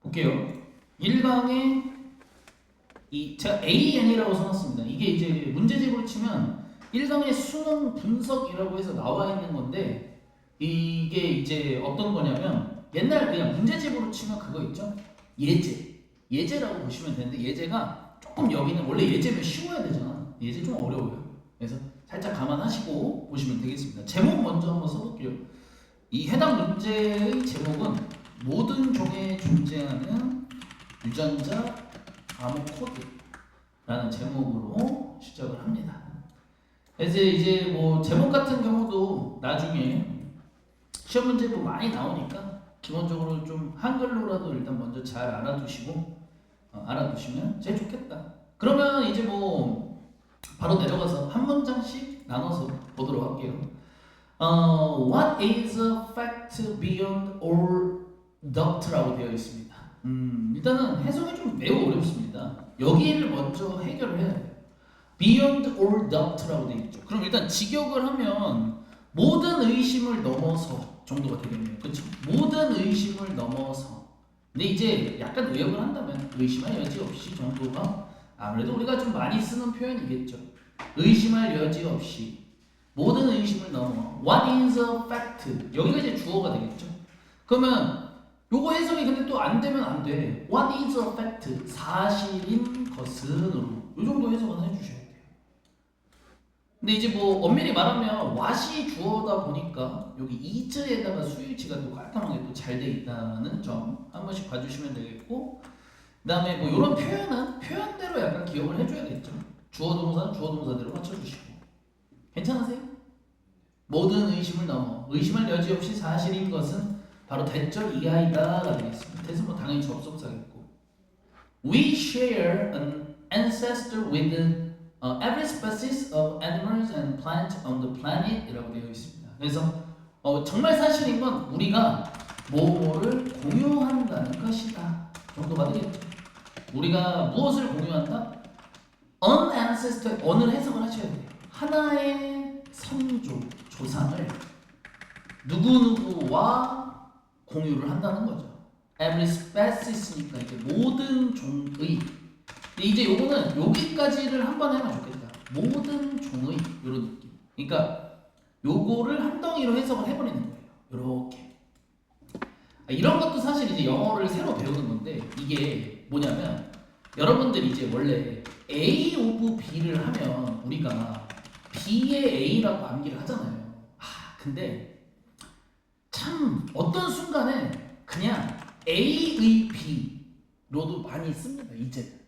볼게요. 1강에 제가 AN이라고 써놨습니다. 이게 이제 문제집으로 치면 1강의 수능 분석이라고 해서 나와 있는 건데 이게 이제 어떤 거냐면 옛날 그냥 문제집으로 치면 그거 있죠? 예제라고 보시면 되는데 예제가 조금 여기는 원래 예제면 쉬워야 되잖아. 예제 좀 어려워요. 그래서 살짝 감안하시고 보시면 되겠습니다. 제목 먼저 한번 써볼게요. 이 해당 문제의 제목은 모든 종에 존재하는 유전자 암호 코드라는 제목으로 시작을 합니다. 그래서 이제 뭐 제목 같은 경우도 나중에 시험 문제 뭐 많이 나오니까 기본적으로 좀 한글로라도 일단 먼저 잘 알아두시고 알아두시면 제일 좋겠다. 그러면 이제 뭐 바로 내려가서 한 문장씩 나눠서 보도록 할게요. What is a fact beyond all doubt라고 되어 있습니다. 일단은 해석이 좀 매우 어렵습니다. 여기를 먼저 해결을 해야 돼요. Beyond all doubt라고 되어 있죠. 그럼 일단 직역을 하면 모든 의심을 넘어서 정도가 되겠네요. 그렇죠? 모든 의심을 넘어서. 근데 이제 약간 의역을 한다면 의심할 여지 없이 정도가 아무래도 우리가 좀 많이 쓰는 표현이겠죠. 의심할 여지 없이 모든 의심을 넘어. What is a fact? 여기가 이제 주어가 되겠죠. 그러면 요거 해석이 근데 또 안 되면 안 돼. What is a fact? 사실인 것은으로 요 정도 해석은 해주셔야 돼요. 근데 이제 뭐 엄밀히 말하면 what이 주어다 보니까 여기 is에다가 수일치가 또 깔끔하게 또 잘 돼 있다는 점 한 번씩 봐주시면 되겠고, 그다음에 뭐 이런 표현은 표현대로 약간 기억을 해줘야겠죠. 주어 동사는 주어 동사대로 맞춰주시고. 괜찮으세요? 모든 의심을 넘어 의심할 여지 없이 사실인 것은 바로 대절 이하이다가 되겠습니다. 대신 뭐 당연히 접속사겠고. We share an ancestor with every species of animals and plants on the planet 이라고 되어 있습니다. 그래서 정말 사실인 건 우리가 뭐뭐를 공유한다는 것이다 정도가 되겠죠. 우리가 무엇을 공유한다? An ancestor, 언을 해석을 하셔야 돼요. 하나의 선조, 조상을 누구누구와 공유를 한다는 거죠. Every species니까 이제 모든 종의. 이제 요거는 여기까지를 한번 하면 좋겠다. 모든 종의 이런 느낌. 그러니까 요거를 한 덩이로 해석을 해버리는 거예요. 요렇게. 이런 것도 사실 이제 영어를 새로 배우는 건데 이게 뭐냐면 여러분들이 이제 원래 A of B를 하면 우리가 B의 A라고 암기를 하잖아요. 근데 참 어떤 순간에 그냥 A의 B로도 많이 씁니다. 이제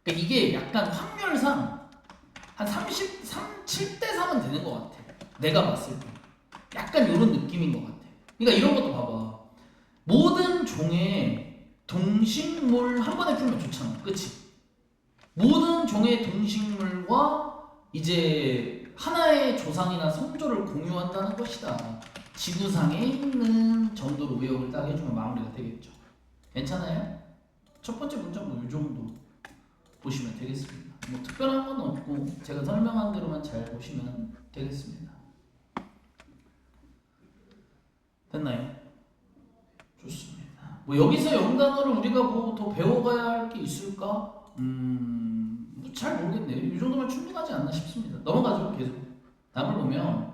그러니까 이게 약간 확률상 한 7대3은 되는 것 같아. 내가 봤을 때 약간 이런 느낌인 것 같아. 그러니까 이런 것도 봐봐. 모든 종의 동식물 한 번에 풀면 좋잖아. 그치? 모든 종의 동식물과 이제 하나의 조상이나 선조를 공유한다는 것이다. 지구상에 있는 정도로 의역을 딱 해주면 마무리가 되겠죠. 괜찮아요? 첫 번째 문장 뭐 이 정도 보시면 되겠습니다. 뭐 특별한 건 없고 제가 설명한 대로만 잘 보시면 되겠습니다. 됐나요? 좋습니다. 뭐 여기서 영단어를 우리가 뭐 더 배워가야 할 게 있을까? 잘 모르겠네요. 이 정도면 충분하지 않나 싶습니다. 넘어가죠. 계속. 답을 보면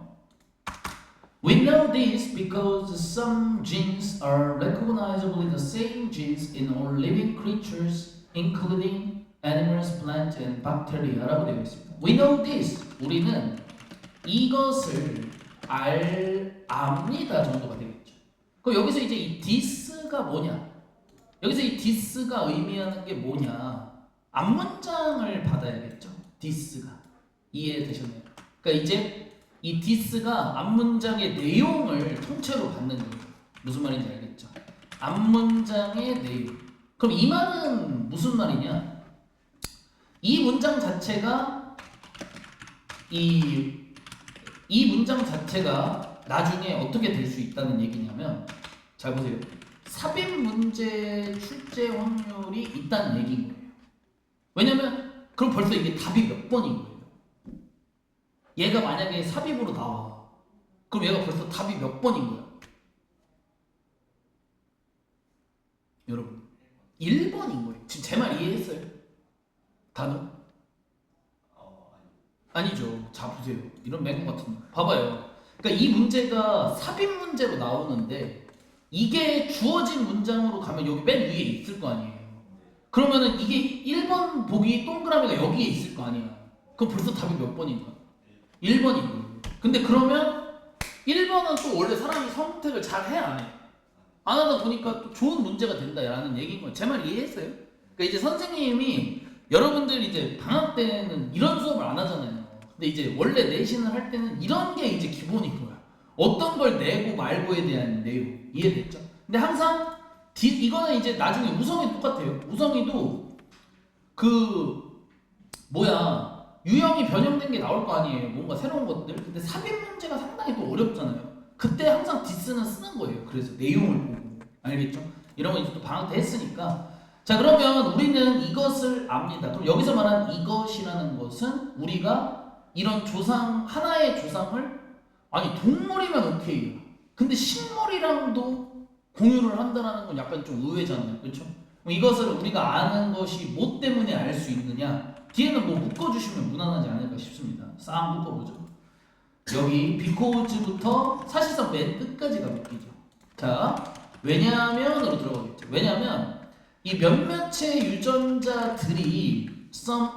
We know this because some genes are recognizably the same genes in all living creatures, including animals, plants, and bacteria라고 되어 있습니다. We know this. 우리는 이것을 압니다 정도가 되겠죠. 그럼 여기서 이제 이 this가 뭐냐? 여기서 이 this가 의미하는 게 뭐냐? 앞문장을 받아야겠죠. this가 이해되셨나요? 그러니까 이제 이 this가 앞문장의 내용을 통째로 받는 거예요. 무슨 말인지 알겠죠? 앞문장의 내용. 그럼 이 말은 무슨 말이냐? 이 문장 자체가 이 문장 자체가 나중에 어떻게 될 수 있다는 얘기냐면, 잘 보세요. 삽입 문제 출제 확률이 있다는 얘기인 거예요. 왜냐면 그럼 벌써 이게 답이 몇 번인 거예요. 얘가 만약에 삽입으로 나와. 그럼 얘가 벌써 답이 몇 번인 거야. 여러분 1번인 거예요. 지금 제 말 이해했어요? 단어? 아니죠. 자 보세요. 이런 맹금 같은 거. 봐봐요. 그러니까 이 문제가 삽입 문제로 나오는데 이게 주어진 문장으로 가면 여기 맨 위에 있을 거 아니에요. 그러면은 이게 1번 보기 동그라미가 여기에 있을 거 아니야. 그럼 벌써 답이 몇 번인가? 1번이고. 근데 그러면 1번은 또 원래 사람이 선택을 잘 해, 안 해? 안 하다 보니까 또 좋은 문제가 된다라는 얘기인 거예요. 제 말 이해했어요? 그러니까 이제 선생님이 여러분들이 이제 방학 때는 이런 수업을 안 하잖아요. 근데 이제 원래 내신을 할 때는 이런 게 이제 기본인 거야. 어떤 걸 내고 말고에 대한 내용. 이해됐죠? 근데 항상 이거는 이제 나중에 우성이 똑같아요. 우성이도 그 유형이 변형된 게 나올 거 아니에요. 뭔가 새로운 것들. 근데 삽입 문제가 상당히 또 어렵잖아요. 그때 항상 디스는 쓰는 거예요. 그래서 내용을 보고. 알겠죠? 이런 거 이제 또 방학 때 했으니까. 자, 그러면 우리는 이것을 압니다. 그럼 여기서 말한 이것이라는 것은 우리가 이런 조상, 하나의 조상을, 아니 동물이면 오케이요. 근데 식물이랑도 공유를 한다는 건 약간 좀 의외잖아요. 그렇죠? 이것을 우리가 아는 것이 뭐 때문에 알 수 있느냐? 뒤에는 뭐 묶어주시면 무난하지 않을까 싶습니다. 싹 묶어보죠. 여기 because부터 사실상 맨 끝까지가 묶이죠. 자, 왜냐면으로 들어가겠죠. 왜냐면 이 몇몇의 유전자들이 some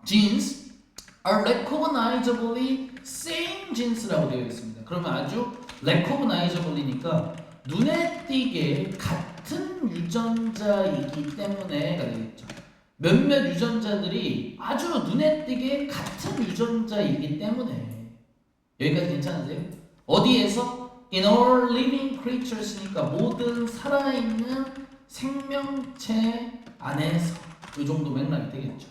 genes are recognizably same genes라고 되어 있습니다. 그러면 아주 recognizably니까 눈에 띄게 같은 유전자이기 때문에가 되겠죠. 몇몇 유전자들이 아주 눈에 띄게 같은 유전자이기 때문에. 여기까지 괜찮으세요? 어디에서? In all living creatures니까 모든 살아있는 생명체 안에서. 이 정도 맥락이 되겠죠.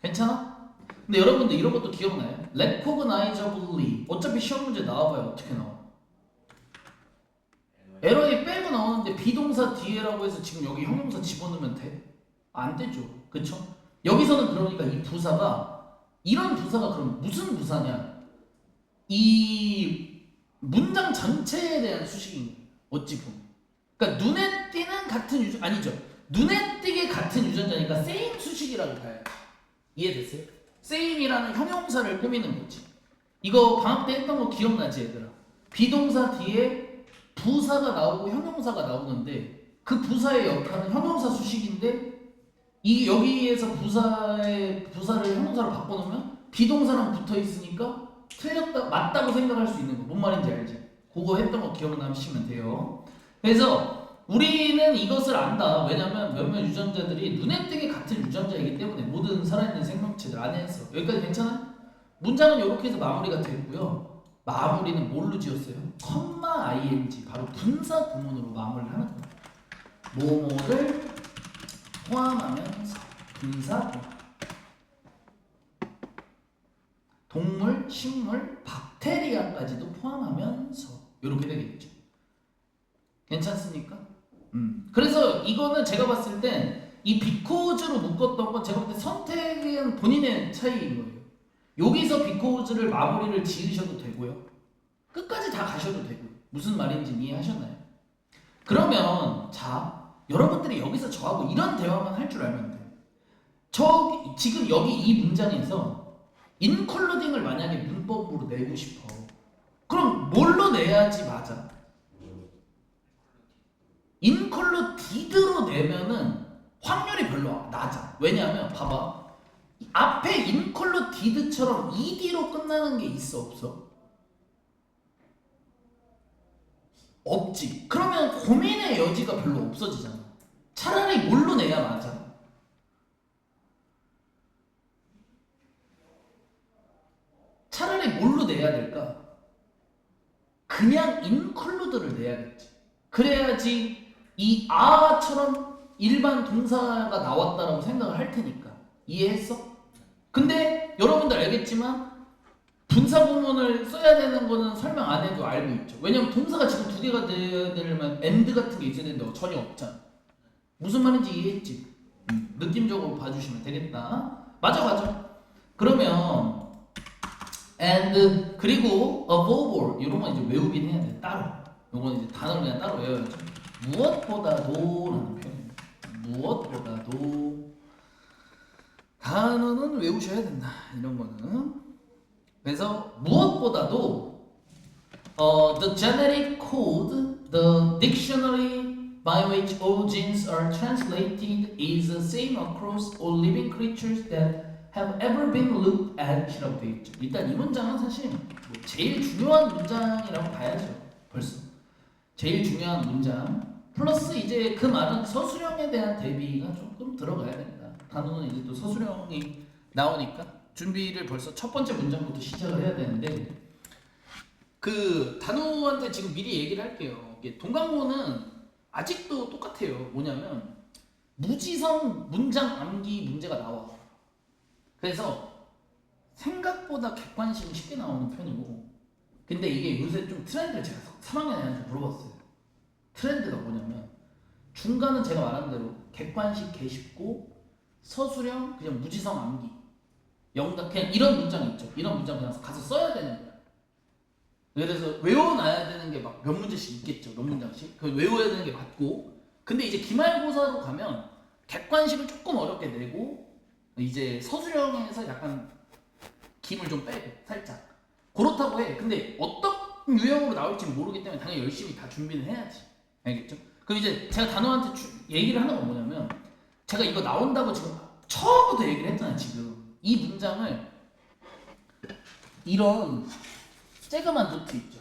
괜찮아? 근데 여러분들 이런 것도 기억나요? recognizably. 어차피 시험 문제 나와봐요. 어떻게 나와? 에러에 빼고 나오는데 비동사 뒤에라고 해서 지금 여기 형용사 집어넣으면 돼? 안 되죠. 그쵸? 여기서는 그러니까 이 부사가, 이런 부사가 그럼 무슨 부사냐? 이 문장 전체에 대한 수식인 거예요. 어찌 보면. 그러니까 눈에 띄는 같은 아니죠. 눈에 띄게 같은 유전자니까 same 수식이라고 봐야죠. 이해됐어요? same이라는 형용사를 꾸미는 거지. 이거 방학 때 했던 거 기억나지 얘들아? 비동사 뒤에 부사가 나오고 형용사가 나오는데 그 부사의 역할은 형용사 수식인데 이 여기에서 부사를 형용사로 바꿔놓으면 비동사랑 붙어 있으니까 틀렸다 맞다고 생각할 수 있는 거. 뭔 말인지 알지? 그거 했던 거 기억나시면 돼요. 그래서 우리는 이것을 안다. 왜냐면 몇몇 유전자들이 눈에 띄게 같은 유전자이기 때문에 모든 살아있는 생명체들 안에서. 여기까지 괜찮아요? 문장은 이렇게 해서 마무리가 됐고요. 마무리는 뭘로 지었어요? 컴마 ing, 바로 분사 구문으로 마무리를 하는 거예요. 뭐뭐를 포함하면서 분사 구문. 동물, 식물, 박테리아까지도 포함하면서 이렇게 되겠죠. 괜찮습니까? 그래서 이거는 제가 봤을 땐 이 because로 묶었던 건 제가 볼 때 선택은 본인의 차이인 거예요. 여기서 because를 마무리를 지으셔도 되고요. 끝까지 다 가셔도 되고요. 무슨 말인지 이해하셨나요? 그러면 자, 여러분들이 여기서 저하고 이런 대화만 할 줄 알면 돼요. 지금 여기 이 문장에서 including을 만약에 문법으로 내고 싶어. 그럼 뭘로 내야지 맞아? included로 내면은 확률이 별로 낮아. 왜냐하면 봐봐. 앞에 included처럼 ed로 끝나는 게 있어 없어? 없지. 그러면 고민의 여지가 별로 없어지잖아. 차라리 뭘로 내야 맞아? 차라리 뭘로 내야 될까? 그냥 include를 내야겠지. 그래야지 이 아처럼 일반 동사가 나왔다라고 생각을 할 테니까. 이해했어? 근데 여러분들 알겠지만 분사 구문을 써야 되는 거는 설명 안 해도 알고 있죠. 왜냐면 동사가 지금 두 개가 되려면 and 같은 게 있어야 되는데 전혀 없잖아. 무슨 말인지 이해했지? 느낌적으로 봐주시면 되겠다. 맞아. 그러면 and 그리고 above 이런 건 이제 외우긴 해야 돼. 따로. 요건 이제 단어를 그냥 따로 외워야죠. 무엇보다도라는 표현입니다. 무엇보다도 단어는 외우셔야 된다. 이런 거는. 그래서 무엇보다도 the genetic code, the dictionary by which all genes are translated is the same across all living creatures that have ever been looked at 이라고 되어 있죠. 일단 이 문장은 사실 뭐 제일 중요한 문장이라고 봐야죠. 벌써 제일 중요한 문장 플러스 이제 그 말은 서술형에 대한 대비가 조금 들어가야 된다. 단어는 이제 또 서술형이 나오니까 준비를 벌써 첫 번째 문장부터 시작을 해야 되는데 그 단우한테 지금 미리 얘기를 할게요. 동강호는 아직도 똑같아요. 뭐냐면 무지성 문장 암기 문제가 나와. 그래서 생각보다 객관식이 쉽게 나오는 편이고 근데 이게 요새 좀 트렌드를 제가 3학년 애한테 물어봤어요. 트렌드가 뭐냐면 중간은 제가 말한 대로 객관식 개 쉽고 서술형 그냥 무지성 암기 영단 그냥 이런 문장 있죠. 이런 문장 그냥 가서 써야 되는 거야. 그래서 외워놔야 되는 게 막 몇 문제씩 있겠죠. 몇 문장씩. 그 외워야 되는 게 맞고 근데 이제 기말고사로 가면 객관식을 조금 어렵게 내고 이제 서술형에서 약간 김을 좀 빼고 살짝 그렇다고 해. 근데 어떤 유형으로 나올지 모르기 때문에 당연히 열심히 다 준비는 해야지. 알겠죠? 그럼 이제 제가 단호한테 얘기를 하는 건 뭐냐면 제가 이거 나온다고 지금 처음부터 얘기를 했잖아요. 지금 이 문장을 이런 쬐그만 노트 있죠.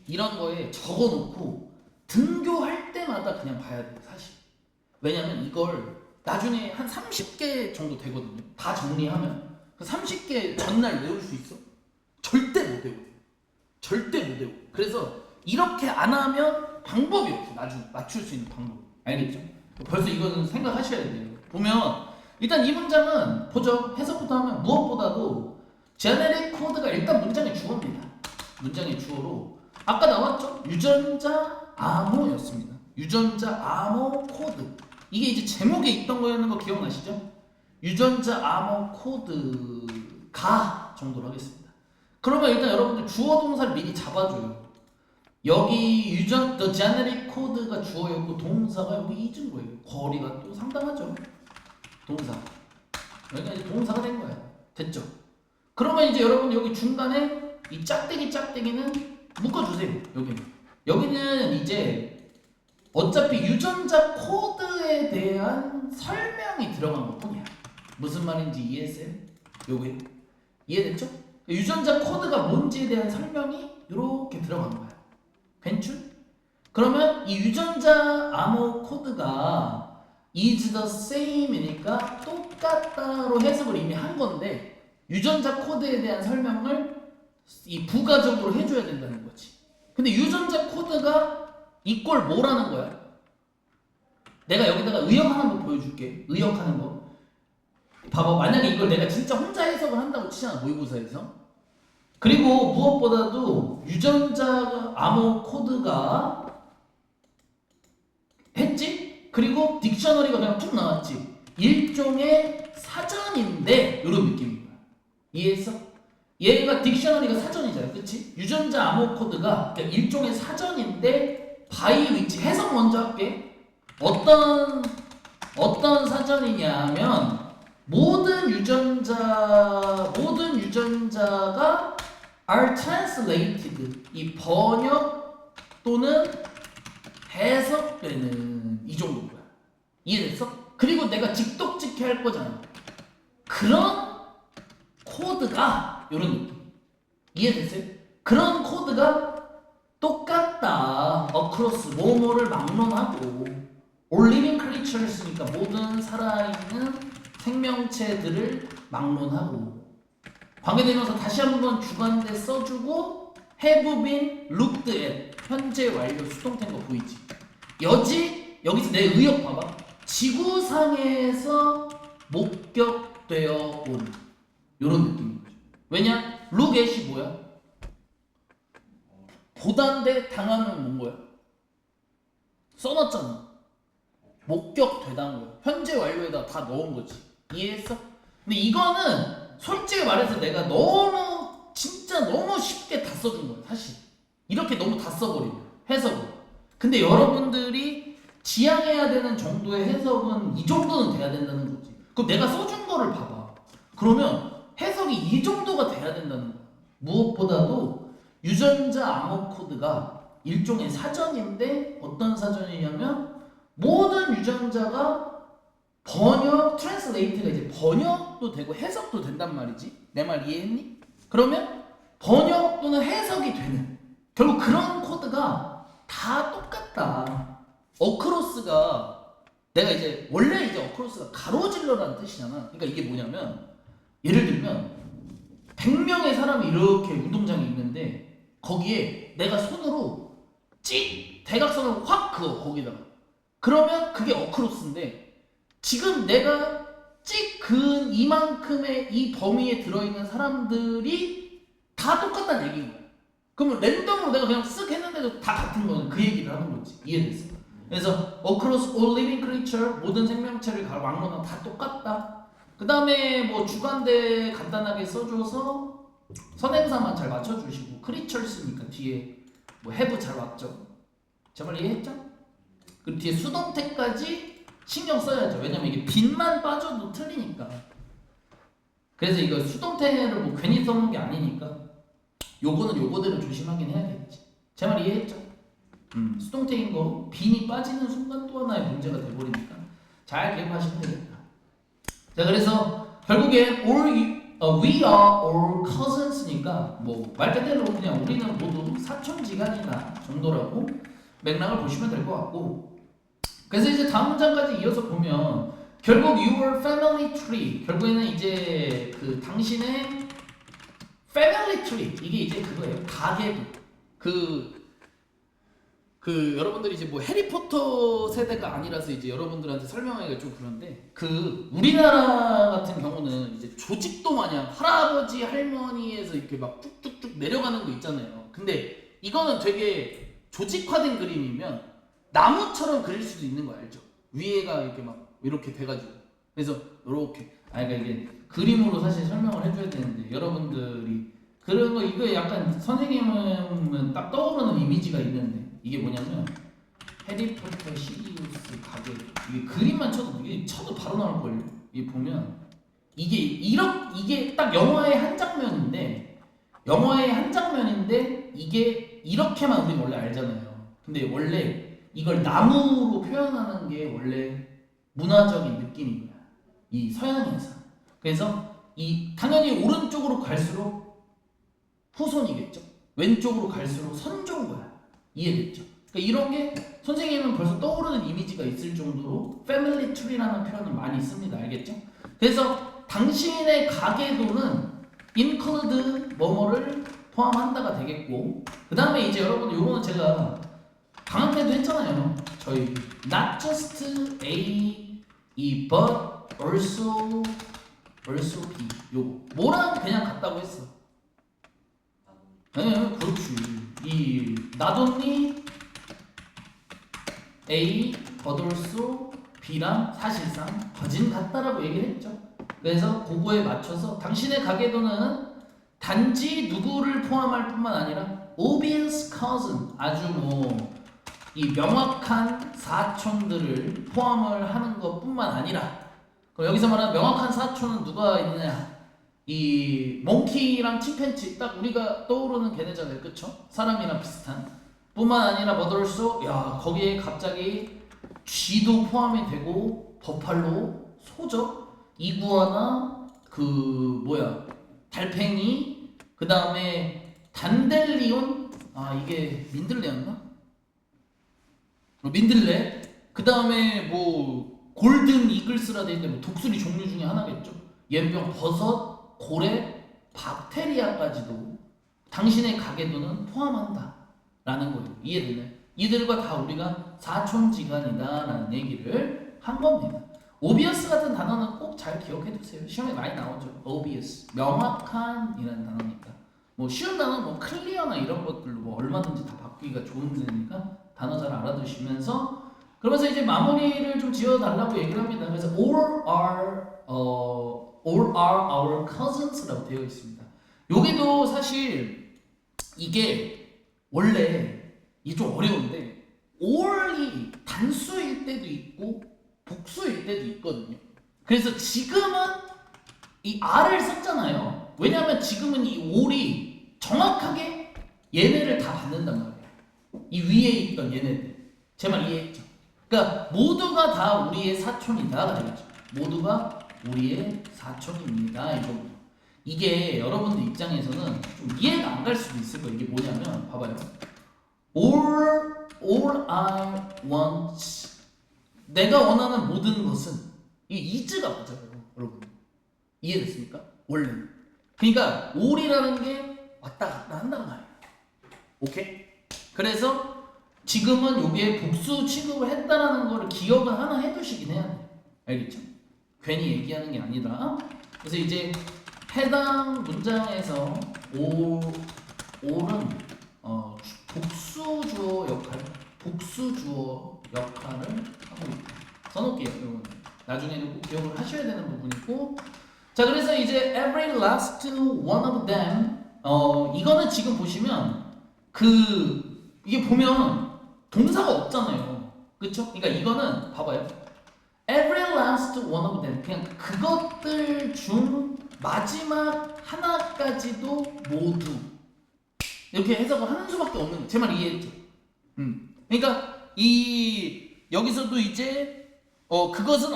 이런 거에 적어놓고 등교할 때마다 그냥 봐야 돼요. 사실. 왜냐면 이걸 나중에 한 30개 정도 되거든요. 다 정리하면 그 30개 전날 외울 수 있어? 절대 못 외워. 절대 못 외워. 그래서 이렇게 안 하면 방법이 없어. 나중에 맞출 수 있는 방법. 알겠죠? 벌써 이거는 생각하셔야 돼요. 보면 일단 이 문장은 보죠. 해석부터 하면 무엇보다도 제네릭 코드가 일단 문장의 주어입니다. 문장의 주어로 아까 나왔죠? 유전자 암호였습니다. 유전자 암호 코드. 이게 이제 제목에 있던 거였는 거 기억나시죠? 유전자 암호 코드가 정도로 하겠습니다. 그러면 일단 여러분들 주어 동사를 미리 잡아줘요. 여기 the generic code가 주어였고 동사가 여기 잊은 거예요. 거리가 또 상당하죠. 동사. 여기가 이제 동사가 된 거야. 됐죠? 그러면 이제 여러분 여기 중간에 이 짝대기는 묶어주세요. 여기는 이제 어차피 유전자 코드에 대한 설명이 들어간 것뿐이야. 무슨 말인지 이해했어요? 요게 이해됐죠? 유전자 코드가 뭔지에 대한 설명이 이렇게 들어간 거야. 괜찮? 그러면 이 유전자 암호 코드가 is the same이니까 똑같다로 해석을 이미 한 건데 유전자 코드에 대한 설명을 이 부가적으로 해줘야 된다는 거지. 근데 유전자 코드가 이꼴 뭐라는 거야? 내가 여기다가 의역하는 거 보여줄게. 의역하는 거. 봐봐. 만약에 이걸 내가 진짜 혼자 해석을 한다고 치잖아. 모의고사에서. 그리고 무엇보다도 유전자 암호 코드가 했지? 그리고 딕셔너리가 그냥 쭉 나왔지. 일종의 사전인데 이런 느낌인 거야. 이해했어? 얘가 딕셔너리가 사전이잖아. 그치? 유전자 암호 코드가 그러니까 일종의 사전인데 바이 위치 해석 먼저 할게. 어떤 사전이냐면 모든 유전자가 are translated 이 번역 또는 해석되는 이 정도인 거야. 이해됐어? 그리고 내가 직독직해 할 거잖아. 그런 코드가 이런 느낌. 이해됐어요? 그런 코드가 똑같다. across 뭐뭐를 막론하고 all living creatures니까 모든 살아있는 생명체들을 막론하고 관계대명사 다시 한번 주관대 써주고 have been looked at 현재 완료 수동태인 거 보이지? 여기서 내 의역 봐봐. 지구상에서 목격되어 온 이런 느낌인 거죠. 왜냐? look at이 뭐야? 보단데 당하면 뭔 거야? 써놨잖아. 목격되다는 거야. 현재 완료에다 다 넣은 거지. 이해했어? 근데 이거는 솔직히 말해서 내가 진짜 너무 쉽게 다 써준 거야. 사실 이렇게 너무 다 써버리면 해석을. 근데 여러분들이 지향해야 되는 정도의 해석은 이 정도는 돼야 된다는 거지. 그럼 내가 써준 거를 봐봐. 그러면 해석이 이 정도가 돼야 된다는 거야. 무엇보다도 유전자 암호 코드가 일종의 사전인데 어떤 사전이냐면 모든 유전자가 번역, 트랜슬레이트가 이제 번역도 되고 해석도 된단 말이지. 내 말 이해했니? 그러면 번역 또는 해석이 되는 결국 그런 코드가 다 똑같다. 어크로스가 내가 이제 원래 이제 어크로스가 가로질러라는 뜻이잖아. 그러니까 이게 뭐냐면 예를 들면 100명의 사람이 이렇게 운동장에 있는데 거기에 내가 손으로 찍 대각선을 확 그어 거기다가 그러면 그게 어크로스인데 지금 내가 찍 그은 이만큼의 이 범위에 들어있는 사람들이 다 똑같다는 얘기인 거야. 그러면 랜덤으로 내가 그냥 쓱 했는데도 다 같은 거는 그 얘기를 하는 거지. 이해됐어? 그래서 across all living creature 모든 생명체를 막론하고 다 똑같다. 그 다음에 뭐 주관대 간단하게 써줘서 선행사만 잘 맞춰주시고 creatures니까 뒤에 뭐 have 잘 왔죠. 제 말 이해했죠? 그리고 뒤에 수동태까지 신경 써야죠. 왜냐면 이게 빈만 빠져도 틀리니까. 그래서 이거 수동태를 뭐 괜히 써놓은 게 아니니까 요거는 요거대로 조심하긴 해야겠지. 제 말 이해했죠? 수동태인 거 빈이 빠지는 순간 또 하나의 문제가 돼버리니까 잘 기억하시면 되겠다. 자, 그래서 결국엔 we are all cousins니까 뭐 말 그대로 그냥 우리는 모두 사촌지간이다 정도라고 맥락을 보시면 될 것 같고, 그래서 이제 다음 문장까지 이어서 보면 결국 your family tree 결국에는 이제 그 당신의 family tree 이게 이제 그거예요. 가계도 그 여러분들이 이제 뭐 해리포터 세대가 아니라서 이제 여러분들한테 설명하기가 좀 그런데 그 우리나라 같은 경우는 이제 조직도 마냥 할아버지 할머니에서 이렇게 막 쭉쭉쭉 내려가는 거 있잖아요. 근데 이거는 되게 조직화된 그림이면 나무처럼 그릴 수도 있는 거 알죠? 위에가 이렇게 막 이렇게 돼가지고 그래서 이렇게 그러니까 이게 그림으로 사실 설명을 해줘야 되는데 여러분들이 그런 거 이거 약간 선생님은 딱 떠오르는 이미지가 있는데 이게 뭐냐면 해리포터 시리우스 가게 이게 그림만 쳐도 이게 쳐도 바로 나올걸요. 이게 보면 이게 딱 영화의 한 장면인데 이게 이렇게만 우리 원래 알잖아요. 근데 원래 이걸 나무로 표현하는 게 원래 문화적인 느낌인 거야. 이 서양에서. 그래서 이 당연히 오른쪽으로 갈수록 후손이겠죠. 왼쪽으로 갈수록 선조인 거야. 이해됐죠? 그러니까 이런 게 선생님은 벌써 떠오르는 이미지가 있을 정도로 패밀리 트리라는 표현을 많이 씁니다. 알겠죠? 그래서 당신의 가계도는 include 뭐뭐를 포함한다가 되겠고 그 다음에 이제 여러분들 요거는 제가 강한 때도 했잖아요. 저희 not just A but also B 요거 뭐랑 그냥 같다고 했어. 네, 그렇지. 이 not only A but also B랑 사실상 거진 같다라고 얘기를 했죠. 그래서 그거에 맞춰서 당신의 가계도는 단지 누구를 포함할 뿐만 아니라 obvious cousin 아주 뭐 이 명확한 사촌들을 포함을 하는 것뿐만 아니라 그럼 여기서 말하는 명확한 사촌은 누가 있느냐? 이 몽키랑 침팬지 딱 우리가 떠오르는 걔네잖아요, 그쵸? 사람이랑 비슷한 뿐만 아니라 뭐더럴소 야 거기에 갑자기 쥐도 포함이 되고 버팔로, 소적, 이구아나 그 뭐야 달팽이 그 다음에 단델리온 이게 민들레였나? 민들레 그 다음에 뭐 골든 이글스라 되어있는데 뭐 독수리 종류 중에 하나겠죠. 연병, 버섯, 고래, 박테리아까지도 당신의 가계도는 포함한다 라는 거예요. 이해되나요? 이들과 다 우리가 사촌지간이다 라는 얘기를 한 겁니다. obvious 같은 단어는 꼭 잘 기억해 두세요. 시험에 많이 나오죠. obvious 명확한 이라는 단어니까 뭐 쉬운 단어는 뭐 clear나 이런 것들로 뭐 얼마든지 다 바꾸기가 좋은 데니까 단어 잘 알아두시면서 그러면서 이제 마무리를 좀 지어달라고 얘기를 합니다. 그래서 all are our cousins라고 되어 있습니다. 여기도 사실 이게 원래 이게 좀 어려운데 all이 단수일 때도 있고 복수일 때도 있거든요. 그래서 지금은 이 R을 썼잖아요. 왜냐하면 지금은 이 all이 정확하게 얘네를 다 받는단 말이에요. 이 위에 있던 얘네들. 제 말 이해했죠? 그러니까 모두가 다 우리의 사촌이다. 그랬죠. 모두가 우리의 사촌입니다. 이거군요. 이게 여러분들 입장에서는 좀 이해가 안 갈 수도 있을 거예요. 이게 뭐냐면 봐봐요. All I want, 내가 원하는 모든 것은 이 is가 맞아요. 여러분 이해됐습니까? 원래는. 그러니까 all이라는 게 왔다 갔다 한단 말이에요. 오케이? 그래서 지금은 여기에 복수 취급을 했다라는 거를 기억을 하나 해두시긴 해야 돼요. 알겠죠? 괜히 얘기하는 게 아니라. 그래서 이제 해당 문장에서 all은 복수주어 역할을 하고 있다. 써놓을게요. 이건 나중에는 꼭 기억을 하셔야 되는 부분이고. 자, 그래서 이제 every last one of them, 이거는 지금 보시면 이게 보면 동사가 없잖아요. 그쵸? 그러니까 이거는 봐봐요. every last one of them, 그냥 그것들 중 마지막 하나까지도 모두, 이렇게 해석을 하는 수밖에 없는 거예요. 제 말 이해했죠? 그러니까 여기서도 이제 그것은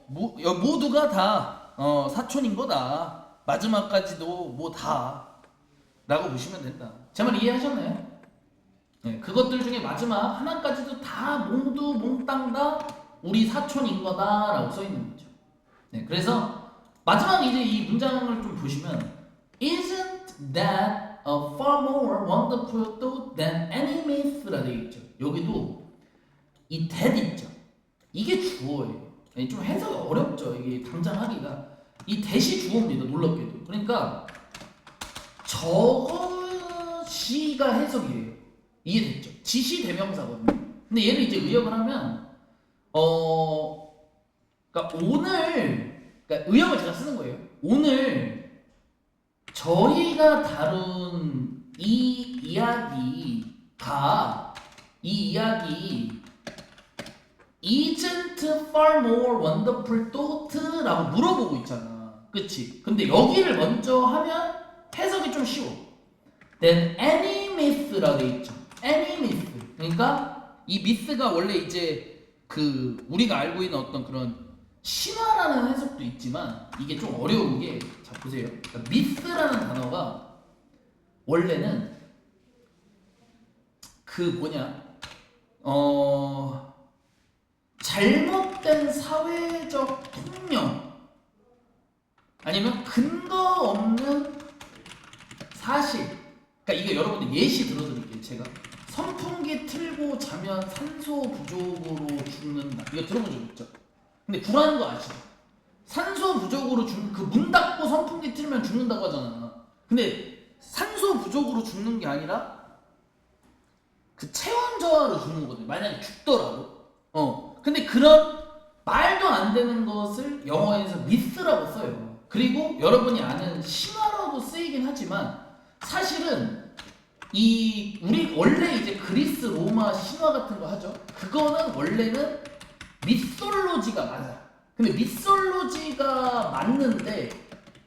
모두가 다 사촌인 거다. 마지막까지도 뭐 다 라고 보시면 된다. 제 말 이해하셨나요? 네, 그것들 중에 마지막 하나까지도 다 모두 몽땅 다 우리 사촌인 거다 라고 써 있는 거죠. 네, 그래서 마지막 이제 이 문장을 좀 보시면 Isn't that a far more wonderful thought than any myth라 되어 있죠. 여기도 이 that 있죠. 이게 주어예요. 좀 해석이 어렵죠. 이게 당장 하기가. 이 that이 주어입니다. 놀랍게도. 그러니까 저것이가 해석이에요. 이해됐죠? 지시 대명사거든요. 근데 얘를 이제 의역을 하면 그러니까 그러니까 의역을 제가 쓰는 거예요. 오늘 저희가 다룬 이 이야기 isn't far more wonderful thought라고 물어보고 있잖아. 그치? 근데 여기를 먼저 하면 해석이 좀 쉬워. Then any myth라고 돼 있죠. any myth. 그러니까 이 myth가 원래 이제 우리가 알고 있는 어떤 그런 신화라는 해석도 있지만 이게 좀 어려운 게, 자 보세요. 그러니까 myth라는 단어가 원래는 잘못된 사회적 통념 아니면 근거 없는 사실. 그러니까 이거 여러분들 예시 들어드릴게요. 제가 선풍기 틀고 자면 산소 부족으로 죽는다. 이거 들어본 적 있죠? 근데 구라는 거 아시죠? 산소 부족으로 문 닫고 선풍기 틀면 죽는다고 하잖아. 근데 산소 부족으로 죽는 게 아니라 체온 저하로 죽는 거거든. 만약에 죽더라도. 근데 그런 말도 안 되는 것을 영어에서 미스라고 써요. 그리고 여러분이 아는 신화로도 쓰이긴 하지만 사실은 우리 원래 이제 그리스 로마 신화 같은 거 하죠. 그거는 원래는 미솔로지가 맞아. 근데 미솔로지가 맞는데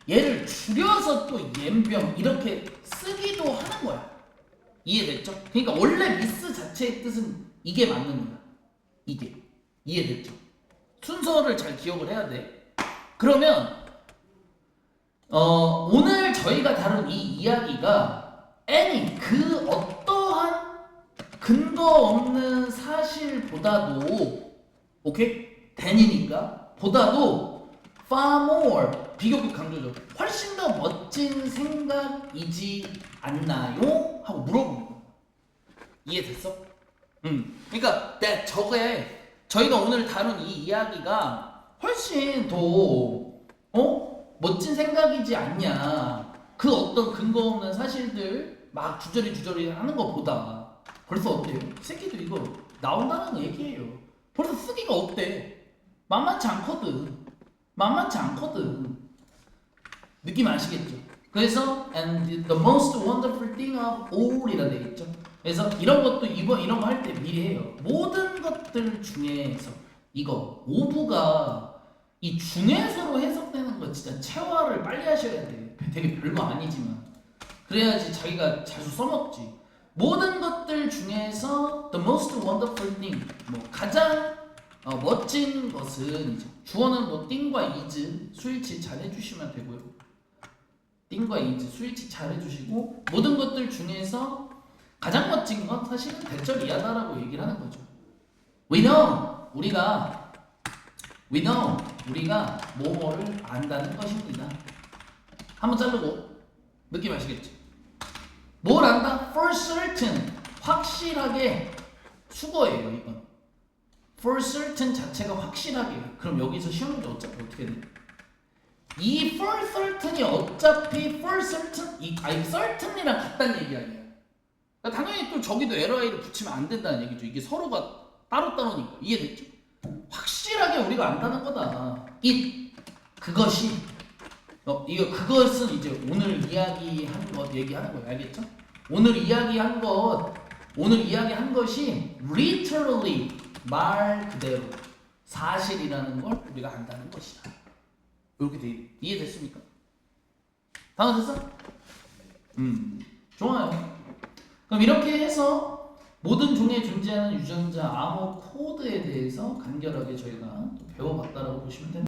얘를 줄여서 또 옌병 이렇게 쓰기도 하는 거야. 이해됐죠? 그러니까 원래 미스 자체의 뜻은 이게 맞는 거야. 이게. 이해됐죠? 순서를 잘 기억을 해야 돼. 그러면 오늘 저희가 다룬 이 이야기가 그 어떠한 근거 없는 사실보다도, 오케이? than이니까 보다도 far more, 비교급 강조죠. 훨씬 더 멋진 생각이지 않나요? 하고 물어보는 거. 이해됐어? 그러니까 저희가 오늘 다룬 이 이야기가 훨씬 더 멋진 생각이지 않냐. 그 어떤 근거 없는 사실들 막 주저리 하는 것보다. 벌써 어때요? 새끼도 이거 나온다는 얘기예요. 벌써 쓰기가 어때? 만만치 않거든. 느낌 아시겠죠? 그래서 and the most wonderful thing of all 이라 되어 있죠. 그래서 이런 것도 이런 거 할 때 미리 해요. 모든 것들 중에서 이거 오브가 이 중에서로 해석되는 거 진짜 체화를 빨리 하셔야 돼. 되게 별거 아니지만 그래야지 자기가 자주 써먹지. 모든 것들 중에서 the most wonderful thing, 뭐 가장 멋진 것은 이제 주어는 뭐 띵과 is 수일치 잘 해주시면 되고요. 띵과 is 수일치 잘 해주시고 모든 것들 중에서 가장 멋진 건 사실은 대절 이하다라고 얘기를 하는 거죠. We know 우리가 뭐뭐를 안다는 것입니다. 한번 자르고 느낌 아시겠죠? 뭘 안다? For certain 확실하게 수거예요 이건. For certain 자체가 확실하게. 그럼 여기서 시험 문제 어떻게 돼? 이 for certain이 어차피 for certain certain이랑 같다는 얘기 아니에요. 그러니까 당연히 또 저기도 LI를 붙이면 안 된다는 얘기죠. 이게 서로가 따로따로니까. 이해됐죠? 확실하게 우리가 안다는 거다. 그것이 이거 그것은 이제 오늘 이야기한 것 얘기하는 거예요. 알겠죠? 오늘 이야기한 것이 literally 말 그대로 사실이라는 걸 우리가 안다는 것이다. 이렇게 이해됐습니까? 다 됐어? 좋아요. 그럼 이렇게 해서 모든 종에 존재하는 유전자 암호 코드에 대해서 간결하게 저희가 또 배워봤다라고 보시면 됩니다.